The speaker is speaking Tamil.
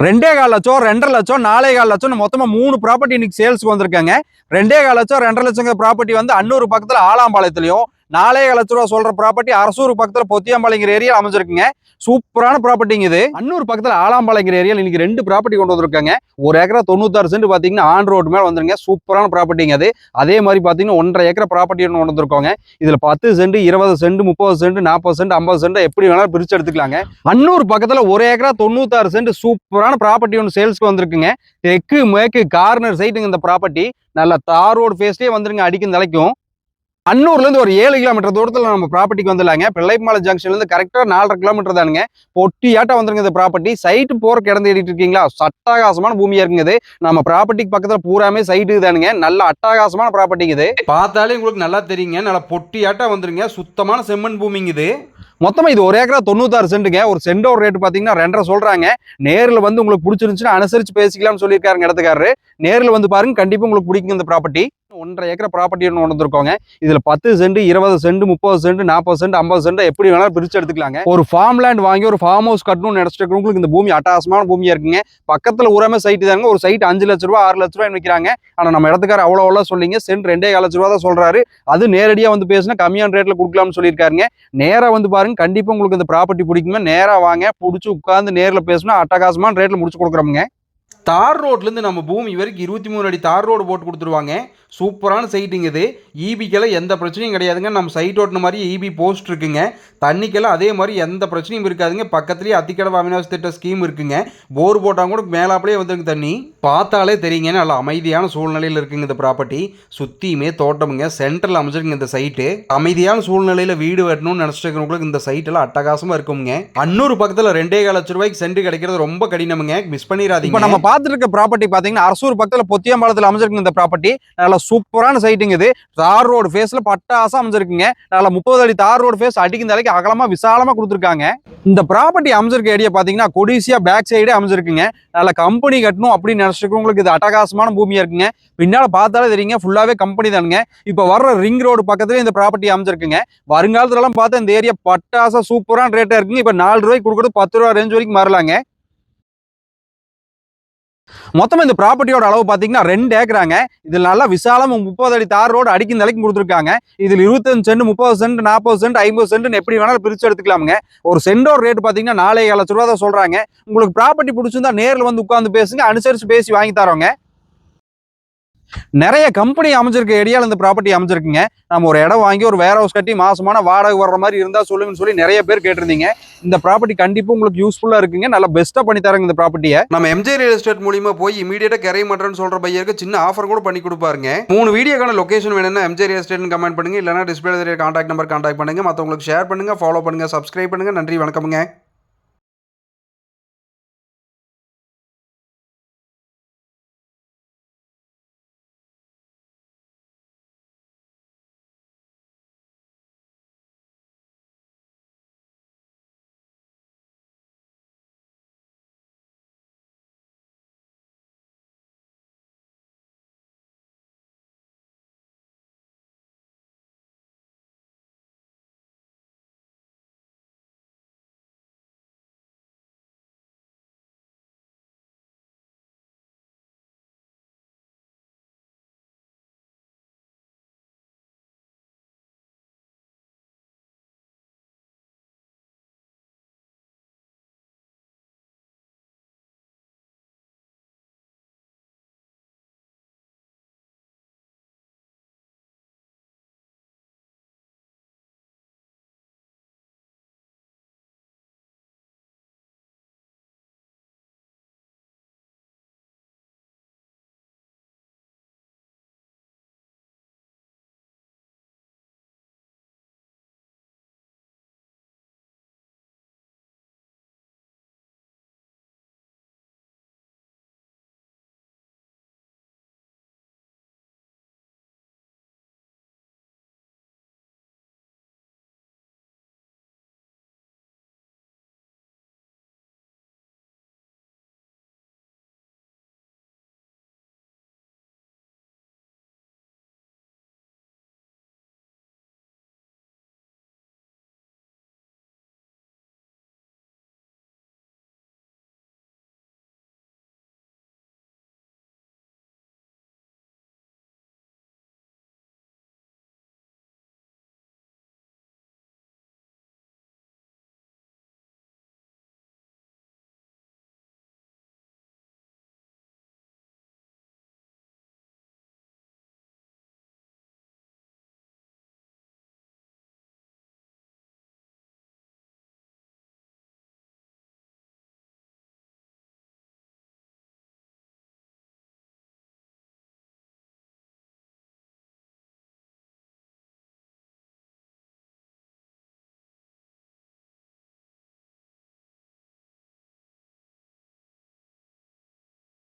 2.25 லட்சம் 2.5 லட்சம் 4.25 லட்சம் மொத்தமா 3 ப்ராப்பர்ட்டி இன்னைக்கு சேல்ஸ்க்கு வந்திருக்காங்க. 2.25 லட்சம் 2.5 லட்சம் ப்ராப்பர்ட்டி வந்து அன்னூர் பக்கத்துல ஆலாம்பாளையத்திலையும், 4.25 லட்ச ரூபா சொல்ற ப்ராப்பர்ட்டி அரசூர் பக்கத்துல பொத்தியாம்பாளையங்கிற ஏரியா அமைஞ்சிருக்குங்க. சூப்பரான ப்ராப்பர்ட்டிங்க இது. அன்னூர் பக்கத்துல ஆலாம்பாளையங்கிற ஏரியால இன்னைக்கு 2 ப்ராப்பர்ட்டி கொண்டு வந்திருக்காங்க. 1 ஏக்கரா 96 சென்ட் பாத்தீங்கன்னா ஆன் ரோடு மேல வந்துருங்க. சூப்பரான ப்ராப்பர்ட்டிங்க அது. அதே மாதிரி பாத்தீங்கன்னா 1.5 ஏக்கர் ப்ராப்பர்ட்டி ஒன்று கொண்டு வந்திருக்காங்க. இதுல 10 cent 20 cent 30 cent 40 cent 50 cent எப்படி வேணாலும் பிரிச்சு எடுத்துக்கலாங்க. அன்னூர் பக்கத்துல 1 ஏக்கரா 96 சென்ட் சூப்பரான ப்ராப்பர்ட்டி ஒன்று சேல்ஸ்க்கு வந்திருக்குங்க. தெற்கு மேற்கு கார்னர் சைட்டுங்க இந்த ப்ராப்பர்ட்டி. நல்ல தார் ரோடு ஃபேஸ்லயே வந்துருங்க அடிக்கும் தலைக்கும். அன்னூர்ல இருந்து ஒரு 7 கிலோமீட்டர் தூரத்துல நம்ம ப்ராப்பர்ட்டிக்கு வந்துடலாங்க. பிள்ளைப்பாளையம் ஜங்ஷன்ல இருந்து கரெக்டா 4.5 கிலோமீட்டர் தானுங்க. பொட்டியாட்டா வந்துருங்க இந்த ப்ராப்பர்ட்டி. சைட்டு போறக்கு இடம் தேடிட்டு இருக்கீங்களா? அட்டகாசமான பூமியா இருக்குங்க இது. நம்ம ப்ராப்பர்ட்டிக்கு பக்கத்துல பூராமே சைட்டு தானுங்க. நல்ல அட்டகாசமான ப்ராப்பர்ட்டிங்க இது. பார்த்தாலே உங்களுக்கு நல்லா தெரியுங்க. நல்ல பொட்டியாட்டா வந்துருங்க. சுத்தமான செம்மண் பூமிங்க இது. மொத்தமா இது 1 ஏக்கரா 96 சென்ட்டுங்க. ஒரு சென்டோட ரேட் பாத்தீங்கன்னா 2.5 சொல்றாங்க. நேர்ல வந்து உங்களுக்கு பிடிச்சிருந்துச்சுன்னா அனுசரிச்சு பேசிக்கலாம்னு சொல்லியிருக்காருங்க இடத்துக்காரரு. நேர்ல வந்து பாருங்க, கண்டிப்பா உங்களுக்கு பிடிக்கும் இந்த ப்ராப்பர்ட்டி. 1.5 ஏக்கர் ப்ராப்பர்ட்டி ஒன்று வந்திருக்கோங்க. இதுல 10 cent 20 cent 30 cent 40 cent 50 cent எப்படி வேணாலும் பிரிச்சு எடுத்துக்கலாங்க. ஒரு ஃபார்ம் லேண்ட் வாங்கி ஒரு ஃபார்ம் ஹவுஸ் கட்டணும்னு நினைச்சிட்டு உங்களுக்கு இந்த பூமி அட்டகாசமான பூமியா இருக்குங்க. பக்கத்துல ஊராமே சைட்டு தாங்க. ஒரு சைட் 5 லட்ச ரூபா 6 லட்ச ரூபாய் விற்கிறாங்க. ஆனா நம்ம இடத்துக்கார அவ்வளோ சொல்லிங்க சென்ட் 2.25 லட்ச ரூபா தான் சொல்றாரு. அது நேரடியா வந்து பேசினா கம்மியான ரேட்ல கொடுக்கலாம்னு சொல்லியிருக்காருங்க. நேரா வந்து பாருங்க, கண்டிப்பா உங்களுக்கு இந்த ப்ராப்பர்ட்டி பிடிக்குமே. நேரா வாங்க, பிடிச்சி உட்கார்ந்து நேர்ல பேசினா அட்டகாசமான ரேட்ல முடிச்சு கொடுக்குறோமுங்க. தார் ரோட்லேருந்து நம்ம பூமி வரைக்கும் 23 அடி தார் ரோடு போட்டு கொடுத்துருவாங்க. சூப்பரான சைட்டுங்க இது. ஈபிக்கெல்லாம் எந்த பிரச்சனையும் கிடையாதுங்க. நம்ம சைட் ஓட்டின மாதிரி ஈபி போஸ்ட் இருக்குங்க. தண்ணிக்கெல்லாம் அதே மாதிரி எந்த பிரச்சனையும் இருக்காதுங்க. பக்கத்துலேயே அத்திக்கடவு அவிநாசி திட்ட ஸ்கீம் இருக்குங்க. போர் போட்டால் கூட மேலாப்பிலே வந்துருங்க தண்ணி. பார்த்தாலே தெரியுங்க, நல்ல அமைதியான சூழ்நிலையில் இருக்குங்க இந்த ப்ராப்பர்ட்டி. சுற்றியுமே தோட்டமுங்க. சென்ட்ரல் அமைச்சிருக்குங்க இந்த சைட்டு. அமைதியான சூழ்நிலையில் வீடு வெட்டணும்னு நினச்சிட்டு இந்த சைட்டெல்லாம் அட்டகாசமாக இருக்குங்க. அன்னூர் பக்கத்தில் 2.25 லட்ச ரூபாய்க்கு சென்ட் கிடைக்கிறது ரொம்ப கடினமுங்க. மிஸ் பண்ணிடாதீங்க. நம்ம பார்த்துட்டு இருக்க ப்ராப்பர்ட்டி பாத்தீங்கன்னா அரசூர் பக்கத்துல பொத்தியாம்பாளையத்துல அமைஞ்சிருக்கு இந்த ப்ராப்பர்ட்டி. நல்ல சூப்பரான சைட்டுங்க இது. தார் ரோடு ஃபேஸ்ல பட்டாசா அமைஞ்சிருக்குங்க. நல்ல 30 அடி தார் ரோடு ஃபேஸ் அடிக்கும் தலைக்கு அகலமா விசாலமா கொடுத்துருக்காங்க. இந்த ப்ராப்பர்ட்டி அமைஞ்சிருக்க ஏரியா பாத்தீங்கன்னா கொடிசியா பேக் சைடே அமைஞ்சிருக்குங்க. நல்ல கம்பெனி கட்டணும் அப்படின்னு நினைச்சிட்டு உங்களுக்கு இது அட்டகாசமான பூமியா இருக்குங்க. பின்னால பார்த்தாலே தெரியுங்க, ஃபுல்லாவே கம்பெனி தானுங்க. இப்ப வர்ற ரிங் ரோடு பக்கத்துல இந்த ப்ராப்பர்ட்டி அமைஞ்சிருக்குங்க. வருங்காலத்துல எல்லாம் பார்த்தா இந்த ஏரியா பட்டாசா சூப்பரான ரேட்டா இருக்குங்க. இப்ப 4 ரூபாய்க்கு கொடுக்குறது 10 ரூபா ரேஞ்ச் வரைக்கும் மாறலாங்க. மொத்தம் இந்த ப்ராப்பர்ட்டியோட அளவு பாத்தீங்கன்னா 2 ஏக்கராங்க. இதுல நல்லா விசாலம் 30 அடி தார் ரோடு அடிக்கும் நிலைக்கு கொடுத்துருக்காங்க. இதுல 25 சென்ட் 30 சென்ட் 40 சென்ட் 50 சென்ட் எப்படி வேணாலும் பிரிச்சு எடுத்துக்கலாமுங்க. ஒரு சென்டோட ரேட் பாத்தீங்கன்னா 4.25 லட்ச ரூபா தான் சொல்றாங்க. உங்களுக்கு ப்ராப்பர்ட்டி பிடிச்சிருந்தா நேரில் வந்து உட்கார்ந்து பேசுங்க, அனுசரிச்சு பேசி வாங்கி தரோங்க. நிறைய கம்பெனி அமைஞ்சிருக்க ஏரியால இந்த ப்ராப்பர்ட்டி அமைஞ்சிருக்குங்க. நம்ம ஒரு இடம் வாங்கி ஒரு வேர் ஹவுஸ் கட்டி மாசமான வாடகை வர்ற மாதிரி இருந்தா சொல்லுங்கன்னு சொல்லி நிறைய பேர் கேட்டிருந்தீங்க. இந்த ப்ராப்பர்ட்டி கண்டிப்பா உங்களுக்கு யூஸ்ஃபுல்லா இருக்குங்க. நல்லா பெஸ்ட்டா பண்ணி தராங்க இந்த ப்ராப்பர்ட்டியை. நம்ம எம்ஜே ரியல் எஸ்டேட் மூலியமா போய் இமீடியட்டா கரை மாற்றேன்னு சொல்ற பையருக்கு சின்ன ஆஃபர் கூட பண்ணி கொடுப்பாருங்க. 3 வீடியோக்கான லொகேஷன் வேணும்னா எம்ஜே ரியல் எஸ்டேட்னு கமெண்ட் பண்ணுங்க. இல்லைனா டிஸ்பிளே கான்டாக்ட் நம்பர் கான்டாக்ட் பண்ணுங்க. மற்றவங்களுக்கு ஷேர் பண்ணுங்க, ஃபாலோ பண்ணுங்க, சப்ஸ்கிரைப் பண்ணுங்க. நன்றி, வணக்கமுங்க.